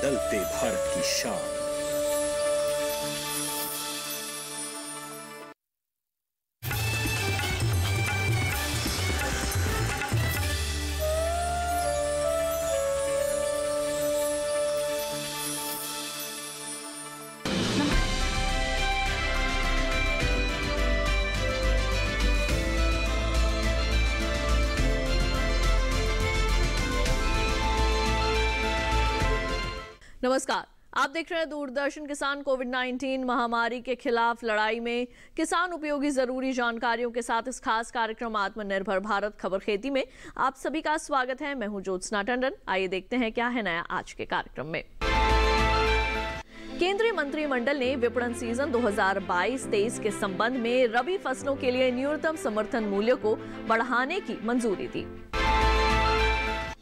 बदलते भारत की शान। नमस्कार, आप देख रहे हैं दूरदर्शन किसान। कोविड-19 महामारी के खिलाफ लड़ाई में किसान उपयोगी जरूरी जानकारियों के साथ इस खास कार्यक्रम आत्मनिर्भर भारत खबर खेती में आप सभी का स्वागत है। मैं हूं ज्योत्सना टंडन। आइए देखते हैं क्या है नया आज के कार्यक्रम में। केंद्रीय मंत्रिमंडल ने विपणन सीजन 2022-23 के संबंध में रबी फसलों के लिए न्यूनतम समर्थन मूल्य को बढ़ाने की मंजूरी दी।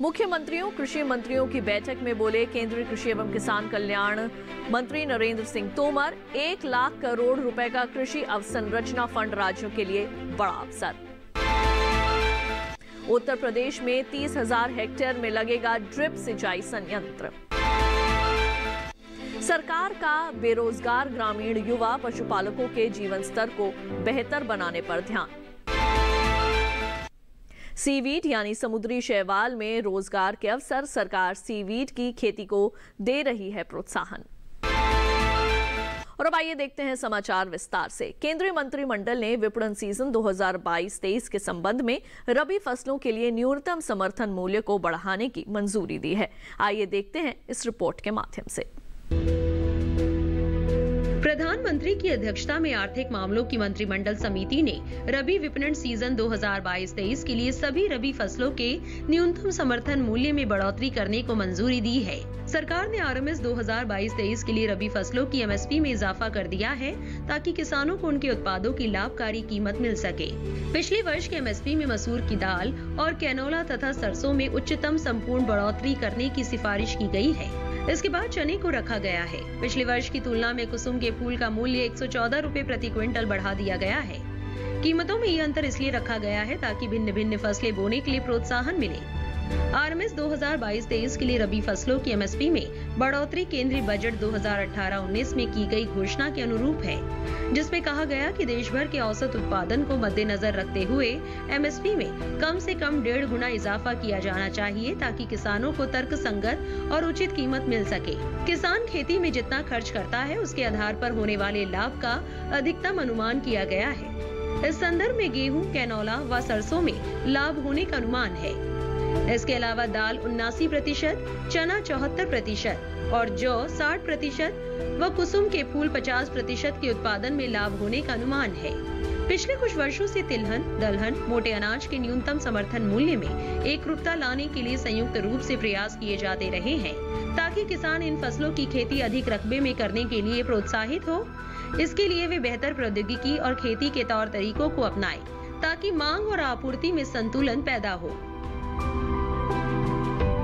मुख्यमंत्रियों कृषि मंत्रियों की बैठक में बोले केंद्रीय कृषि एवं किसान कल्याण मंत्री नरेंद्र सिंह तोमर। 1 लाख करोड़ रुपए का कृषि अवसंरचना फंड राज्यों के लिए बड़ा अवसर। उत्तर प्रदेश में 30,000 हेक्टेयर में लगेगा ड्रिप सिंचाई संयंत्र। सरकार का बेरोजगार ग्रामीण युवा पशुपालकों के जीवन स्तर को बेहतर बनाने पर ध्यान। सीवीड यानी समुद्री शैवाल में रोजगार के अवसर, सरकार सीवीड की खेती को दे रही है प्रोत्साहन। और अब आइए देखते हैं समाचार विस्तार से। केंद्रीय मंत्रिमंडल ने विपणन सीजन 2022-23 के संबंध में रबी फसलों के लिए न्यूनतम समर्थन मूल्य को बढ़ाने की मंजूरी दी है। आइए देखते हैं इस रिपोर्ट के माध्यम से। प्रधानमंत्री की अध्यक्षता में आर्थिक मामलों की मंत्रिमंडल समिति ने रबी विपणन सीजन 2022-23 के लिए सभी रबी फसलों के न्यूनतम समर्थन मूल्य में बढ़ोतरी करने को मंजूरी दी है। सरकार ने आरएमएस 2022-23 के लिए रबी फसलों की एमएसपी में इजाफा कर दिया है ताकि किसानों को उनके उत्पादों की लाभकारी कीमत मिल सके। पिछले वर्ष के एमएसपी में मसूर की दाल और कैनोला तथा सरसों में उच्चतम संपूर्ण बढ़ोतरी करने की सिफारिश की गई है। इसके बाद चने को रखा गया है। पिछले वर्ष की तुलना में कुसुम के फूल का मूल्य 114 रुपए प्रति क्विंटल बढ़ा दिया गया है। कीमतों में ये अंतर इसलिए रखा गया है ताकि भिन्न भिन्न फसलें बोने के लिए प्रोत्साहन मिले। आरएमएस 2022-23 के लिए रबी फसलों की एमएसपी में बढ़ोतरी केंद्रीय बजट 2018-19 में की गई घोषणा के अनुरूप है, जिसमें कहा गया कि देश भर के औसत उत्पादन को मद्देनजर रखते हुए एमएसपी में कम से कम 1.5 गुना इजाफा किया जाना चाहिए ताकि किसानों को तर्कसंगत और उचित कीमत मिल सके। किसान खेती में जितना खर्च करता है उसके आधार पर होने वाले लाभ का अधिकतम अनुमान किया गया है। इस संदर्भ में गेहूं, कैनोला व सरसों में लाभ होने का अनुमान है। इसके अलावा दाल 79%, चना 74% और जौ 60% व कुसुम के फूल 50% के उत्पादन में लाभ होने का अनुमान है। पिछले कुछ वर्षों से तिलहन, दलहन, मोटे अनाज के न्यूनतम समर्थन मूल्य में एकरूपता लाने के लिए संयुक्त रूप से प्रयास किए जाते रहे हैं ताकि किसान इन फसलों की खेती अधिक रकबे में करने के लिए प्रोत्साहित हो। इसके लिए वे बेहतर प्रौद्योगिकी और खेती के तौर तरीकों को अपनाएं ताकि मांग और आपूर्ति में संतुलन पैदा हो।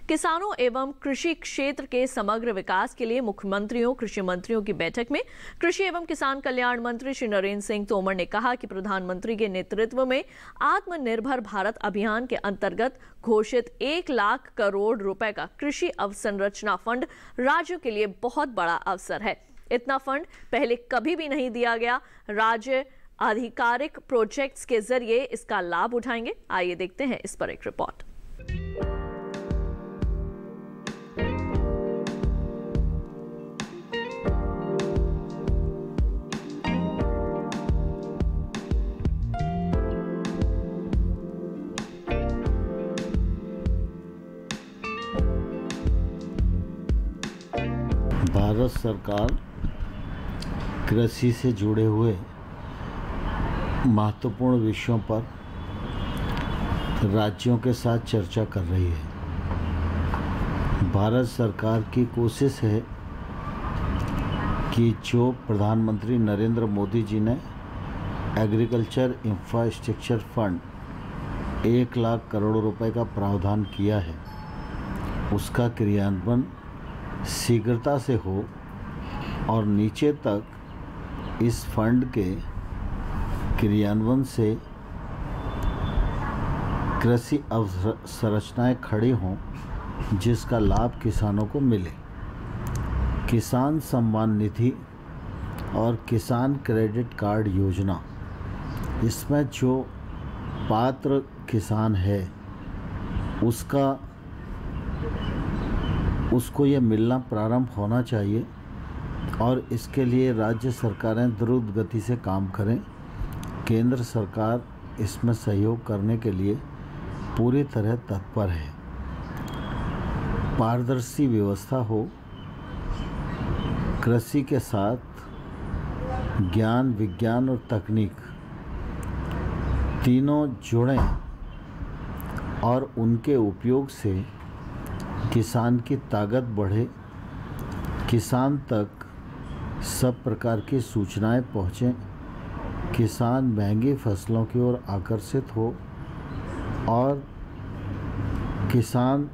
किसानों एवं कृषि क्षेत्र के समग्र विकास के लिए मुख्यमंत्रियों कृषि मंत्रियों की बैठक में कृषि एवं किसान कल्याण मंत्री श्री नरेंद्र सिंह तोमर ने कहा कि प्रधानमंत्री के नेतृत्व में आत्मनिर्भर भारत अभियान के अंतर्गत घोषित 1 लाख करोड़ रुपए का कृषि अवसंरचना फंड राज्यों के लिए बहुत बड़ा अवसर है। इतना फंड पहले कभी भी नहीं दिया गया। राज्य आधिकारिक प्रोजेक्ट्स के जरिए इसका लाभ उठाएंगे। आइए देखते हैं इस पर एक रिपोर्ट। भारत सरकार कृषि से जुड़े हुए महत्वपूर्ण विषयों पर राज्यों के साथ चर्चा कर रही है। भारत सरकार की कोशिश है कि जो प्रधानमंत्री नरेंद्र मोदी जी ने agriculture infrastructure fund 1 lakh crore रुपए का प्रावधान किया है, उसका क्रियान्वयन शीघ्रता से हो और नीचे तक इस फंड के क्रियान्वयन से कृषि अवसंरचनाएं खड़ी हों जिसका लाभ किसानों को मिले। किसान सम्मान निधि और किसान क्रेडिट कार्ड योजना, इसमें जो पात्र किसान है उसको ये मिलना प्रारंभ होना चाहिए और इसके लिए राज्य सरकारें द्रुत गति से काम करें। केंद्र सरकार इसमें सहयोग करने के लिए पूरी तरह तत्पर है। पारदर्शी व्यवस्था हो, कृषि के साथ ज्ञान, विज्ञान और तकनीक तीनों जुड़ें और उनके उपयोग से किसान की ताकत बढ़े, किसान तक सब प्रकार की सूचनाएं पहुँचें, किसान महंगी फसलों की ओर आकर्षित हो और किसान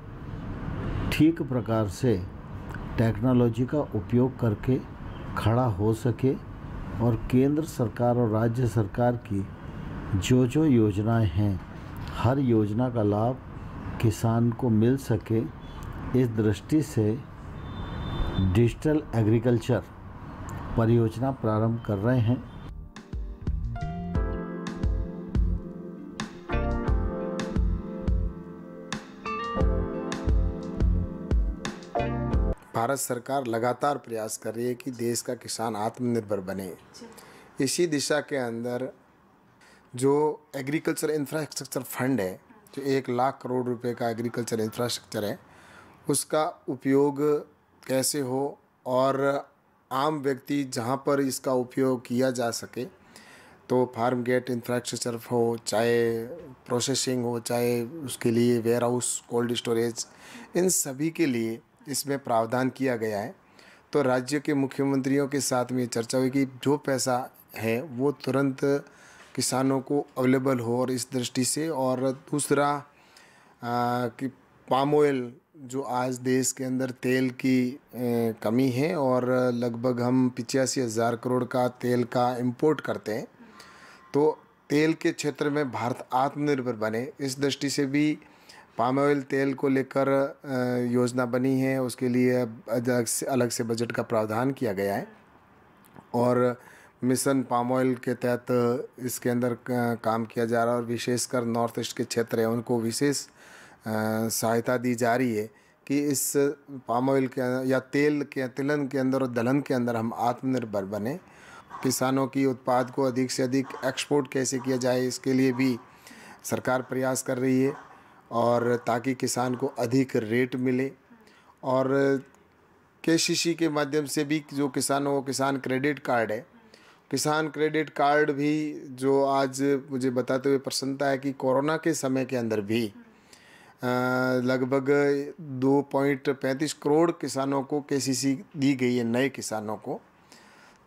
ठीक प्रकार से टेक्नोलॉजी का उपयोग करके खड़ा हो सके और केंद्र सरकार और राज्य सरकार की जो योजनाएं हैं, हर योजना का लाभ किसान को मिल सके। इस दृष्टि से डिजिटल एग्रीकल्चर परियोजना प्रारंभ कर रहे हैं। भारत सरकार लगातार प्रयास कर रही है कि देश का किसान आत्मनिर्भर बने। इसी दिशा के अंदर जो एग्रीकल्चर इंफ्रास्ट्रक्चर फंड है, जो 1 लाख करोड़ रुपए का एग्रीकल्चर इंफ्रास्ट्रक्चर है, उसका उपयोग कैसे हो और आम व्यक्ति जहां पर इसका उपयोग किया जा सके, तो फार्म गेट इंफ्रास्ट्रक्चर हो, चाहे प्रोसेसिंग हो, चाहे उसके लिए वेयर हाउस, कोल्ड स्टोरेज, इन सभी के लिए इसमें प्रावधान किया गया है। तो राज्य के मुख्यमंत्रियों के साथ में चर्चा हुई कि जो पैसा है वो तुरंत किसानों को अवेलेबल हो और इस दृष्टि से, और दूसरा कि पाम ऑयल, जो आज देश के अंदर तेल की कमी है और लगभग हम 85,000 करोड़ का तेल का इंपोर्ट करते हैं, तो तेल के क्षेत्र में भारत आत्मनिर्भर बने, इस दृष्टि से भी पाम ऑयल तेल को लेकर योजना बनी है। उसके लिए अलग से बजट का प्रावधान किया गया है और मिशन पाम ऑयल के तहत इसके अंदर काम किया जा रहा है और विशेषकर नॉर्थ ईस्ट के क्षेत्र है उनको विशेष सहायता दी जा रही है कि इस पाम ऑयल के या तेल के तिलहन के अंदर और दलहन के अंदर हम आत्मनिर्भर बने। किसानों की उत्पाद को अधिक से अधिक एक्सपोर्ट कैसे किया जाए, इसके लिए भी सरकार प्रयास कर रही है और ताकि किसान को अधिक रेट मिले। और केसीसी के माध्यम से भी जो किसानों को किसान क्रेडिट कार्ड है, किसान क्रेडिट कार्ड भी जो आज मुझे बताते हुए प्रसन्नता है कि कोरोना के समय के अंदर भी लगभग 2.35 करोड़ किसानों को केसीसी दी गई है, नए किसानों को।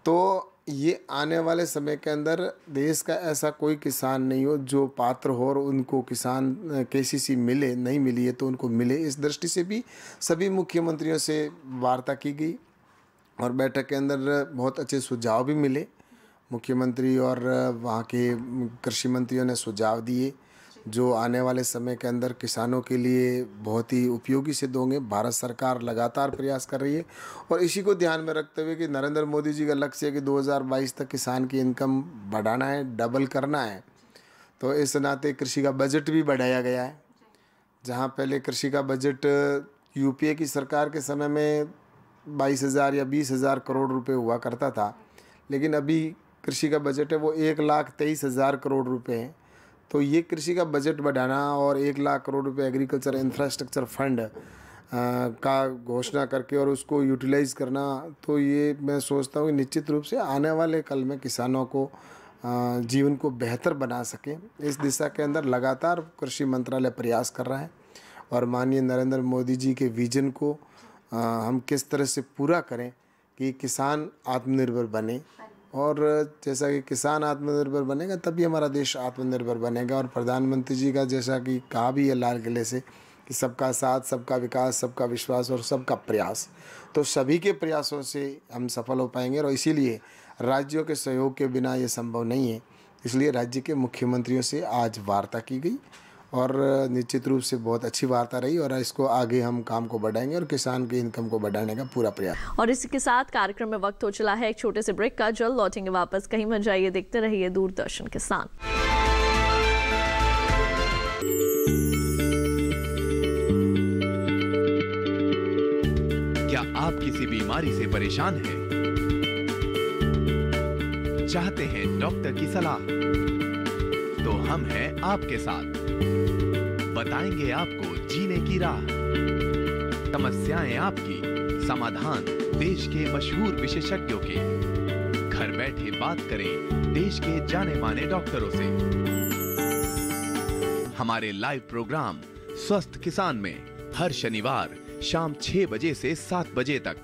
तो ये आने वाले समय के अंदर देश का ऐसा कोई किसान नहीं हो जो पात्र हो और उनको किसान केसीसी मिले, नहीं मिली है तो उनको मिले। इस दृष्टि से भी सभी मुख्यमंत्रियों से वार्ता की गई और बैठक के अंदर बहुत अच्छे सुझाव भी मिले। मुख्यमंत्री और वहाँ के कृषि मंत्रियों ने सुझाव दिए जो आने वाले समय के अंदर किसानों के लिए बहुत ही उपयोगी सिद्ध होंगे। भारत सरकार लगातार प्रयास कर रही है और इसी को ध्यान में रखते हुए कि नरेंद्र मोदी जी का लक्ष्य है कि 2022 तक किसान की इनकम बढ़ाना है, डबल करना है। तो इस नाते कृषि का बजट भी बढ़ाया गया है। जहाँ पहले कृषि का बजट यूपीए की सरकार के समय में 22,000 या 20,000 करोड़ रुपए हुआ करता था, लेकिन अभी कृषि का बजट है वो 1,23,000 करोड़ रुपए है। तो ये कृषि का बजट बढ़ाना और 1 लाख करोड़ रुपए एग्रीकल्चर इंफ्रास्ट्रक्चर फंड का घोषणा करके और उसको यूटिलाइज़ करना, तो ये मैं सोचता हूँ कि निश्चित रूप से आने वाले कल में किसानों को जीवन को बेहतर बना सके। इस दिशा के अंदर लगातार कृषि मंत्रालय प्रयास कर रहा है और माननीय नरेंद्र मोदी जी के विजन को हम किस तरह से पूरा करें कि किसान आत्मनिर्भर बने। और जैसा कि किसान आत्मनिर्भर बनेगा तभी हमारा देश आत्मनिर्भर बनेगा। और प्रधानमंत्री जी का जैसा कि कहा भी है लाल किले से कि सबका साथ, सबका विकास, सबका विश्वास और सबका प्रयास, तो सभी के प्रयासों से हम सफल हो पाएंगे। और इसीलिए राज्यों के सहयोग के बिना ये संभव नहीं है। इसलिए राज्य के मुख्यमंत्रियों से आज वार्ता की गई और निश्चित रूप से बहुत अच्छी वार्ता रही और इसको आगे हम काम को बढ़ाएंगे और किसान की इनकम को बढ़ाने का पूरा प्रयास। और इसी के साथ कार्यक्रम में वक्त हो चला है एक छोटे से ब्रेक का। जल्द लौटेंगे वापस, कहीं मत जाइए, देखते रहिए दूरदर्शन किसान। क्या आप किसी बीमारी से परेशान हैं? चाहते हैं डॉक्टर की सलाह? तो हम हैं आपके साथ, बताएंगे आपको जीने की राह। समस्याएं आपकी, समाधान देश के मशहूर विशेषज्ञों के। घर बैठे बात करें देश के जाने माने डॉक्टरों से। हमारे लाइव प्रोग्राम स्वस्थ किसान में हर शनिवार शाम 6 बजे से 7 बजे तक।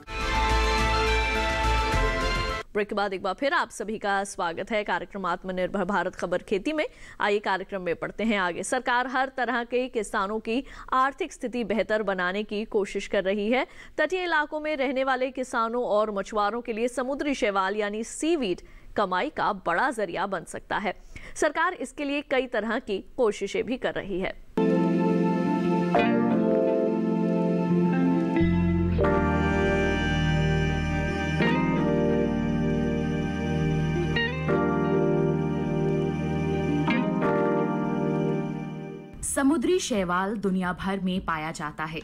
ब्रेक के बाद एक बार फिर आप सभी का स्वागत है कार्यक्रम आत्मनिर्भर भारत खबर खेती में। आइए कार्यक्रम में पढ़ते हैं आगे। सरकार हर तरह के किसानों की आर्थिक स्थिति बेहतर बनाने की कोशिश कर रही है। तटीय इलाकों में रहने वाले किसानों और मछुआरों के लिए समुद्री शैवाल यानी सीवीड कमाई का बड़ा जरिया बन सकता है। सरकार इसके लिए कई तरह की कोशिशें भी कर रही है। समुद्री शैवाल दुनिया भर में पाया जाता है।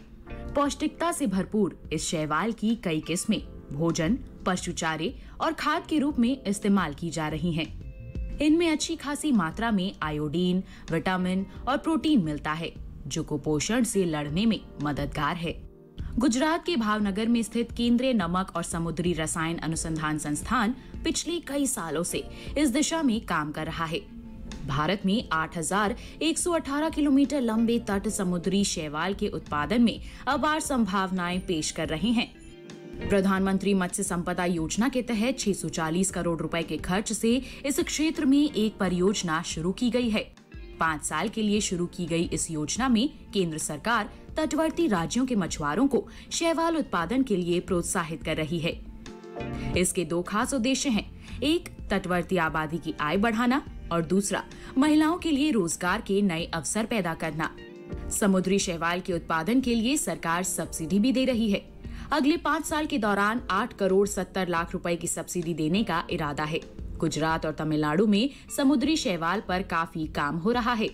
पौष्टिकता से भरपूर इस शैवाल की कई किस्में भोजन, पशुचारे और खाद के रूप में इस्तेमाल की जा रही हैं। इनमें अच्छी खासी मात्रा में आयोडीन, विटामिन और प्रोटीन मिलता है, जो कुपोषण से लड़ने में मददगार है। गुजरात के भावनगर में स्थित केंद्रीय नमक और समुद्री रसायन अनुसंधान संस्थान पिछले कई सालों से इस दिशा में काम कर रहा है। भारत में 8,118 किलोमीटर लंबे तट समुद्री शैवाल के उत्पादन में अपार संभावनाएं पेश कर रहे हैं। प्रधानमंत्री मत्स्य संपदा योजना के तहत 640 करोड़ रुपए के खर्च से इस क्षेत्र में एक परियोजना शुरू की गई है। 5 साल के लिए शुरू की गई इस योजना में केंद्र सरकार तटवर्ती राज्यों के मछुआरों को शैवाल उत्पादन के लिए प्रोत्साहित कर रही है। इसके 2 खास उद्देश्य हैं। एक, तटवर्ती आबादी की आय बढ़ाना और दूसरा, महिलाओं के लिए रोजगार के नए अवसर पैदा करना। समुद्री शैवाल के उत्पादन के लिए सरकार सब्सिडी भी दे रही है। अगले 5 साल के दौरान 8 करोड़ 70 लाख रुपए की सब्सिडी देने का इरादा है। गुजरात और तमिलनाडु में समुद्री शैवाल पर काफी काम हो रहा है।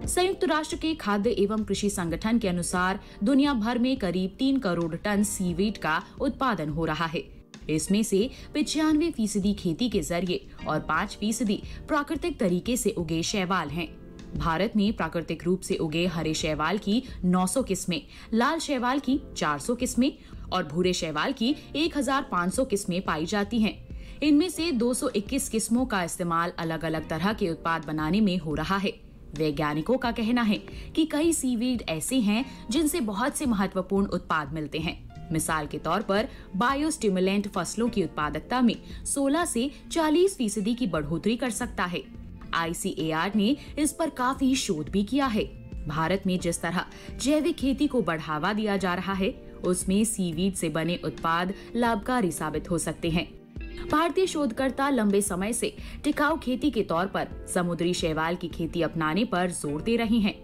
संयुक्त राष्ट्र के खाद्य एवं कृषि संगठन के अनुसार दुनिया भर में करीब 3 करोड़ टन सीवीड का उत्पादन हो रहा है। इसमें से 95% खेती के जरिए और 5% प्राकृतिक तरीके से उगे शैवाल हैं। भारत में प्राकृतिक रूप से उगे हरे शैवाल की 900 किस्में, लाल शैवाल की 400 किस्में और भूरे शैवाल की 1,500 किस्में पाई जाती हैं। इनमें से 221 किस्मों का इस्तेमाल अलग अलग तरह के उत्पाद बनाने में हो रहा है। वैज्ञानिकों का कहना है कि कई सीवीड ऐसे हैं जिनसे बहुत से महत्वपूर्ण उत्पाद मिलते हैं। मिसाल के तौर पर बायोस्टिमुलेंट फसलों की उत्पादकता में 16 से 40% की बढ़ोतरी कर सकता है। ICAR ने इस पर काफी शोध भी किया है। भारत में जिस तरह जैविक खेती को बढ़ावा दिया जा रहा है, उसमें सीवीड से बने उत्पाद लाभकारी साबित हो सकते हैं। भारतीय शोधकर्ता लंबे समय से टिकाऊ खेती के तौर पर समुद्री शैवाल की खेती अपनाने पर जोर दे रहे हैं।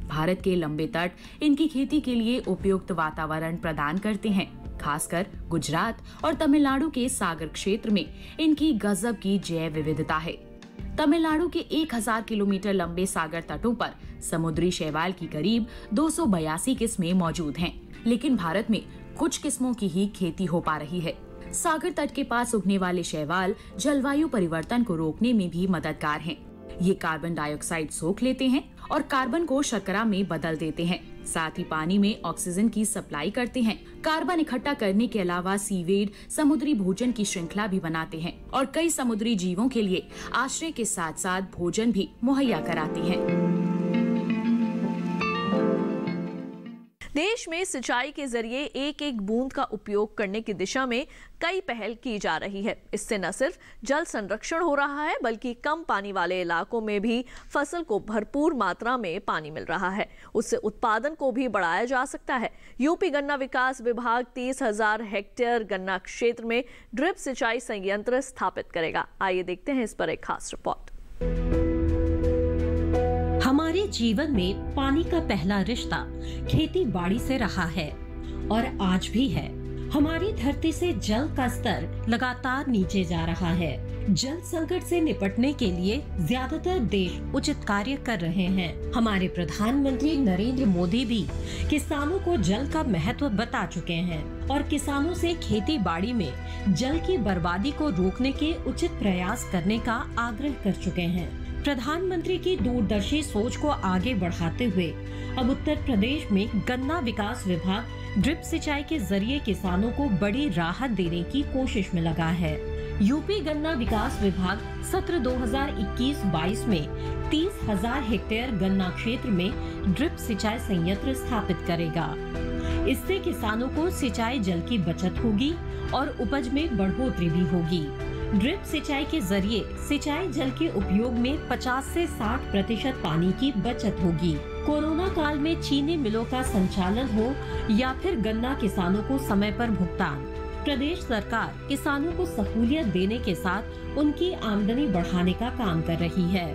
भारत के लंबे तट इनकी खेती के लिए उपयुक्त वातावरण प्रदान करते हैं। खासकर गुजरात और तमिलनाडु के सागर क्षेत्र में इनकी गजब की जैव विविधता है। तमिलनाडु के 1000 किलोमीटर लंबे सागर तटों पर समुद्री शैवाल की करीब 282 किस्में मौजूद हैं, लेकिन भारत में कुछ किस्मों की ही खेती हो पा रही है। सागर तट के पास उगने वाले शैवाल जलवायु परिवर्तन को रोकने में भी मददगार हैं। ये कार्बन डाइऑक्साइड सोख लेते हैं और कार्बन को शर्करा में बदल देते हैं। साथ ही पानी में ऑक्सीजन की सप्लाई करते हैं। कार्बन इकट्ठा करने के अलावा सीवीड समुद्री भोजन की श्रृंखला भी बनाते हैं और कई समुद्री जीवों के लिए आश्रय के साथ साथ भोजन भी मुहैया कराते हैं। देश में सिंचाई के जरिए एक एक बूंद का उपयोग करने की दिशा में कई पहल की जा रही है। इससे न सिर्फ जल संरक्षण हो रहा है, बल्कि कम पानी वाले इलाकों में भी फसल को भरपूर मात्रा में पानी मिल रहा है। उससे उत्पादन को भी बढ़ाया जा सकता है। यूपी गन्ना विकास विभाग 30,000 हेक्टेयर गन्ना क्षेत्र में ड्रिप सिंचाई संयंत्र स्थापित करेगा। आइए देखते हैं इस पर एक खास रिपोर्ट। हमारे जीवन में पानी का पहला रिश्ता खेती बाड़ी से रहा है और आज भी है। हमारी धरती से जल का स्तर लगातार नीचे जा रहा है। जल संकट से निपटने के लिए ज्यादातर देश उचित कार्य कर रहे हैं। हमारे प्रधानमंत्री नरेंद्र मोदी भी किसानों को जल का महत्व बता चुके हैं और किसानों से खेती बाड़ी में जल की बर्बादी को रोकने के उचित प्रयास करने का आग्रह कर चुके हैं। प्रधानमंत्री की दूरदर्शी सोच को आगे बढ़ाते हुए अब उत्तर प्रदेश में गन्ना विकास विभाग ड्रिप सिंचाई के जरिए किसानों को बड़ी राहत देने की कोशिश में लगा है। यूपी गन्ना विकास विभाग सत्र 2021-22 में 30,000 हेक्टेयर गन्ना क्षेत्र में ड्रिप सिंचाई संयंत्र स्थापित करेगा। इससे किसानों को सिंचाई जल की बचत होगी और उपज में बढ़ोतरी भी होगी। ड्रिप सिंचाई के जरिए सिंचाई जल के उपयोग में 50 से 60% पानी की बचत होगी। कोरोना काल में चीनी मिलों का संचालन हो या फिर गन्ना किसानों को समय पर भुगतान, प्रदेश सरकार किसानों को सहूलियत देने के साथ उनकी आमदनी बढ़ाने का काम कर रही है।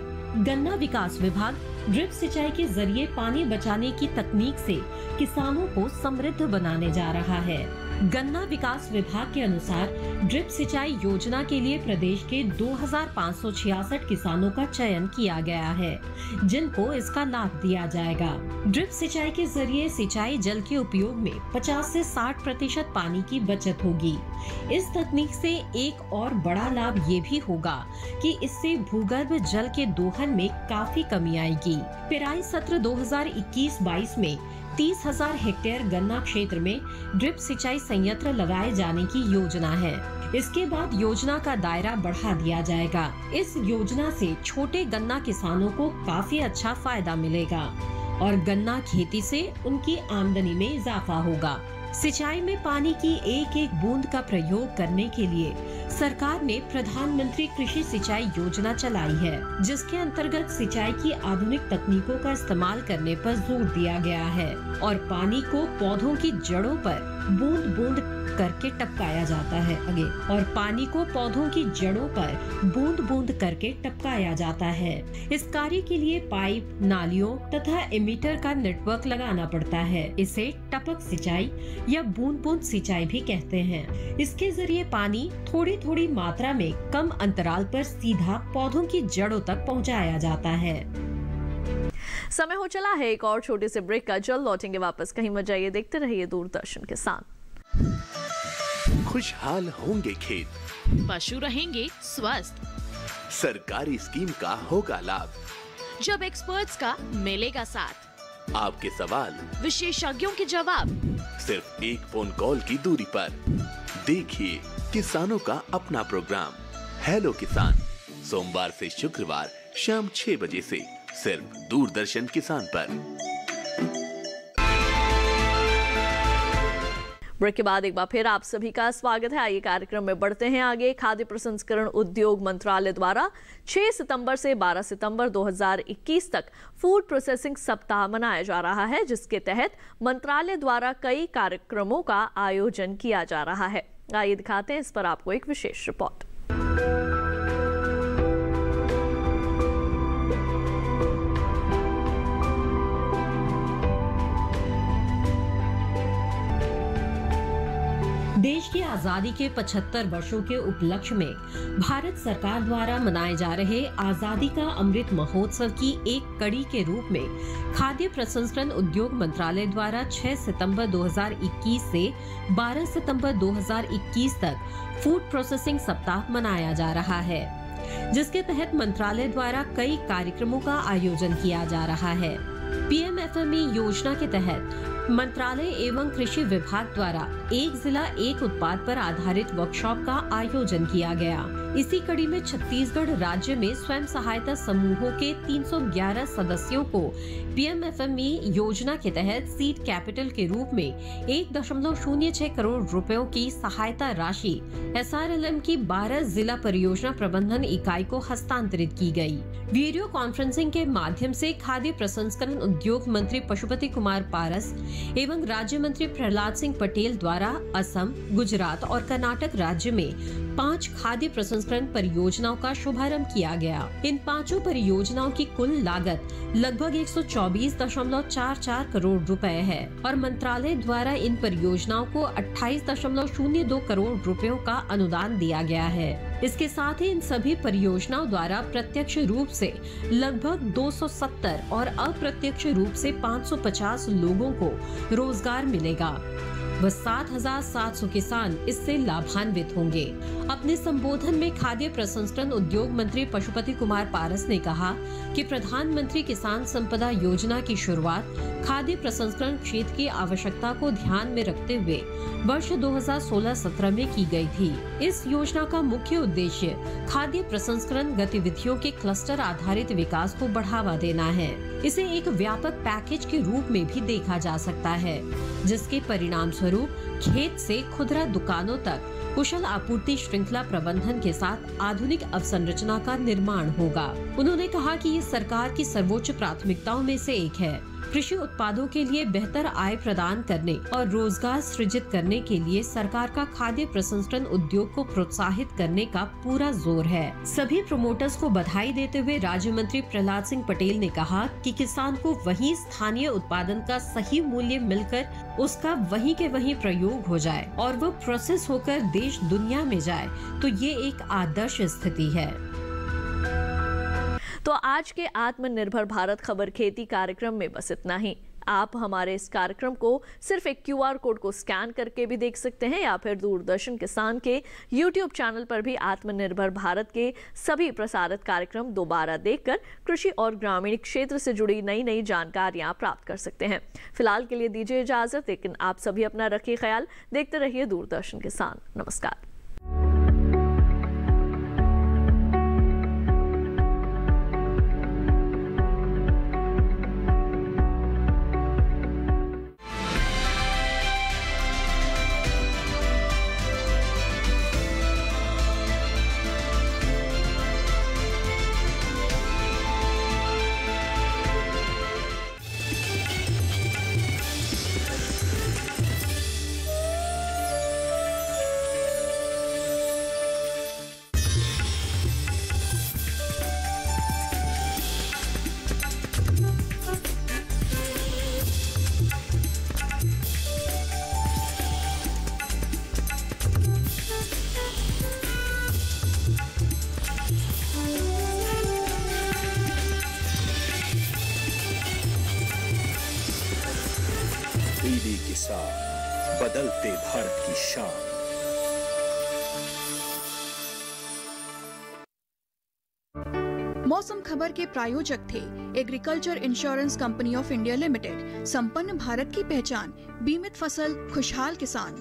गन्ना विकास विभाग ड्रिप सिंचाई के जरिए पानी बचाने की तकनीक से किसानों को समृद्ध बनाने जा रहा है। गन्ना विकास विभाग के अनुसार ड्रिप सिंचाई योजना के लिए प्रदेश के 2566 किसानों का चयन किया गया है, जिनको इसका लाभ दिया जाएगा। ड्रिप सिंचाई के जरिए सिंचाई जल के उपयोग में 50 से 60% पानी की बचत होगी। इस तकनीक से एक और बड़ा लाभ ये भी होगा कि इससे भूगर्भ जल के दोहन में काफी कमी आएगी। पेराई सत्र 2021-22 में 30,000 हेक्टेयर गन्ना क्षेत्र में ड्रिप सिंचाई संयंत्र लगाए जाने की योजना है। इसके बाद योजना का दायरा बढ़ा दिया जाएगा। इस योजना से छोटे गन्ना किसानों को काफी अच्छा फायदा मिलेगा और गन्ना खेती से उनकी आमदनी में इजाफा होगा। सिंचाई में पानी की एक एक बूंद का प्रयोग करने के लिए सरकार ने प्रधानमंत्री कृषि सिंचाई योजना चलाई है, जिसके अंतर्गत सिंचाई की आधुनिक तकनीकों का इस्तेमाल करने पर जोर दिया गया है और पानी को पौधों की जड़ों पर बूंद बूंद करके टपकाया जाता है टपकाया जाता है। इस कार्य के लिए पाइप, नालियों तथा एमीटर का नेटवर्क लगाना पड़ता है। इसे टपक सिंचाई या बूंद बूंद सिंचाई भी कहते हैं। इसके जरिए पानी थोड़ी थोड़ी मात्रा में कम अंतराल पर सीधा पौधों की जड़ों तक पहुंचाया जाता है। समय हो चला है एक और छोटे से ब्रेक का। जल्द लौटेंगे वापस, कहीं मत जाइए, देखते रहिए दूरदर्शन के साथ। खुशहाल होंगे खेत, पशु रहेंगे स्वस्थ, सरकारी स्कीम का होगा लाभ, जब एक्सपर्ट्स का मिलेगा साथ, आपके सवाल विशेषज्ञों के जवाब, सिर्फ एक फोन कॉल की दूरी पर। देखिए किसानों का अपना प्रोग्राम हेलो किसान, सोमवार से शुक्रवार शाम 6 बजे से सिर्फ दूरदर्शन किसान पर। ब्रेक के बाद एक बार फिर आप सभी का स्वागत है। आइए कार्यक्रम में बढ़ते हैं आगे। खाद्य प्रसंस्करण उद्योग मंत्रालय द्वारा 6 सितंबर से 12 सितंबर 2021 तक फूड प्रोसेसिंग सप्ताह मनाया जा रहा है, जिसके तहत मंत्रालय द्वारा कई कार्यक्रमों का आयोजन किया जा रहा है। आइए दिखाते हैं इस पर आपको एक विशेष रिपोर्ट। देश की आजादी के 75 वर्षों के उपलक्ष्य में भारत सरकार द्वारा मनाए जा रहे आजादी का अमृत महोत्सव की एक कड़ी के रूप में खाद्य प्रसंस्करण उद्योग मंत्रालय द्वारा 6 सितंबर 2021 से 12 सितंबर 2021 तक फूड प्रोसेसिंग सप्ताह मनाया जा रहा है, जिसके तहत मंत्रालय द्वारा कई कार्यक्रमों का आयोजन किया जा रहा है। पीएमएफएमई योजना के तहत मंत्रालय एवं कृषि विभाग द्वारा एक जिला एक उत्पाद पर आधारित वर्कशॉप का आयोजन किया गया। इसी कड़ी में छत्तीसगढ़ राज्य में स्वयं सहायता समूहों के 311 सदस्यों को पीएमएफएमई योजना के तहत सीड कैपिटल के रूप में 1.06 करोड़ रुपयों की सहायता राशि एसआरएलएम की 12 जिला परियोजना प्रबंधन इकाई को हस्तांतरित की गई। वीडियो कॉन्फ्रेंसिंग के माध्यम से खाद्य प्रसंस्करण उद्योग मंत्री पशुपति कुमार पारस एवं राज्य मंत्री प्रहलाद सिंह पटेल द्वारा असम, गुजरात और कर्नाटक राज्य में 5 खाद्य प्रसंस्करण परियोजनाओं का शुभारंभ किया गया। इन 5 परियोजनाओं की कुल लागत लगभग 124.44 करोड़ रुपए है और मंत्रालय द्वारा इन परियोजनाओं को 28.02 करोड़ रुपयों का अनुदान दिया गया है। इसके साथ ही इन सभी परियोजनाओं द्वारा प्रत्यक्ष रूप से लगभग 270 और अप्रत्यक्ष रूप से 550 लोगों को रोजगार मिलेगा। वह 7,700 किसान इससे लाभान्वित होंगे। अपने संबोधन में खाद्य प्रसंस्करण उद्योग मंत्री पशुपति कुमार पारस ने कहा कि प्रधानमंत्री किसान संपदा योजना की शुरुआत खाद्य प्रसंस्करण क्षेत्र की आवश्यकता को ध्यान में रखते हुए वर्ष 2016-17 में की गई थी। इस योजना का मुख्य उद्देश्य खाद्य प्रसंस्करण गतिविधियों के क्लस्टर आधारित विकास को बढ़ावा देना है। इसे एक व्यापक पैकेज के रूप में भी देखा जा सकता है, जिसके परिणाम स्वरूप खेत से खुदरा दुकानों तक कुशल आपूर्ति श्रृंखला प्रबंधन के साथ आधुनिक अवसंरचना का निर्माण होगा। उन्होंने कहा कि ये सरकार की सर्वोच्च प्राथमिकताओं में से एक है। कृषि उत्पादों के लिए बेहतर आय प्रदान करने और रोजगार सृजित करने के लिए सरकार का खाद्य प्रसंस्करण उद्योग को प्रोत्साहित करने का पूरा जोर है। सभी प्रमोटर्स को बधाई देते हुए राज्य मंत्री प्रहलाद सिंह पटेल ने कहा कि किसान को वही स्थानीय उत्पादन का सही मूल्य मिलकर उसका वहीं के वहीं प्रयोग हो जाए और वो प्रोसेस होकर देश दुनिया में जाए, तो ये एक आदर्श स्थिति है। तो आज के आत्मनिर्भर भारत खबर खेती कार्यक्रम में बस इतना ही। आप हमारे इस कार्यक्रम को सिर्फ एक QR कोड को स्कैन करके भी देख सकते हैं या फिर दूरदर्शन किसान के YouTube चैनल पर भी आत्मनिर्भर भारत के सभी प्रसारित कार्यक्रम दोबारा देखकर कृषि और ग्रामीण क्षेत्र से जुड़ी नई नई जानकारियां प्राप्त कर सकते हैं। फिलहाल के लिए दीजिए इजाजत, लेकिन आप सभी अपना रखिए ख्याल। देखते रहिए दूरदर्शन किसान। नमस्कार। किसान, बदलते भारत की शान। मौसम खबर के प्रायोजक थे agriculture insurance company of India limited. संपन्न भारत की पहचान, बीमित फसल, खुशहाल किसान।